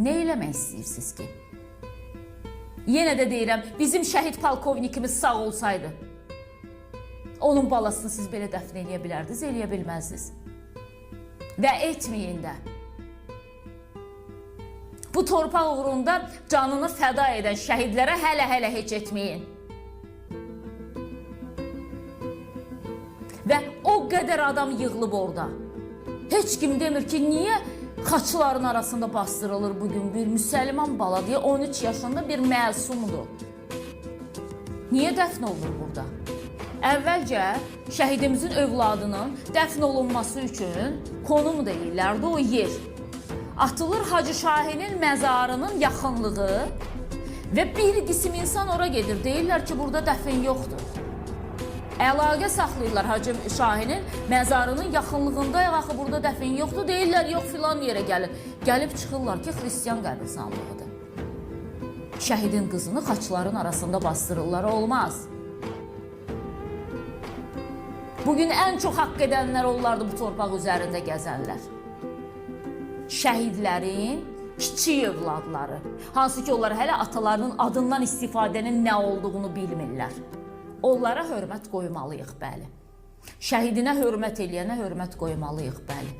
Nə eləmək istəyirsiniz ki? Yenə də deyirəm, bizim şəhid polkovnikimiz sağ olsaydı, onun balasını siz belə dəfn eləyə bilərdiniz, eləyə bilməzdiniz. Və etməyin də. Bu torpaq uğrunda canını fəda edən şəhidlərə hələ heç etməyin. Və o qədər adam yığılıb orada. Heç kim demir ki, niyə xaçların arasında bastırılır bugün bir müsəlman bala deyə 13 yaşında bir məsumdur. Niyə dəfn olunur burada? Əvvəlcə şəhidimizin övladının dəfn olunması üçün konum deyirlərdi o yer. Atılır Hacı Şahinin məzarının yaxınlığı və bir qisim insan ora gedir. Deyirlər ki, burada dəfn yoxdur. Əlaqə saxlayırlar Hacı Şahinin məzarının yaxınlığında, axı burada dəfn yoxdur. Deyirlər, yox filan yerə gəlin. Gəlib çıxırlar ki, xristiyan qəbirstanlığıdır. Şəhidin qızını xaçların arasında bastırırlar, olmaz. Bugün ən çox haqq edənlər onlardır bu torpaq üzərində gəzənlər. Şəhidlərin kiçik övladları, hansı ki onlar hələ atalarının adından istifadənin nə olduğunu bilmirlər. Onlara hörmət qoymalıyıq, bəli. Şəhidinə hörmət eləyənə hörmət qoymalıyıq, bəli.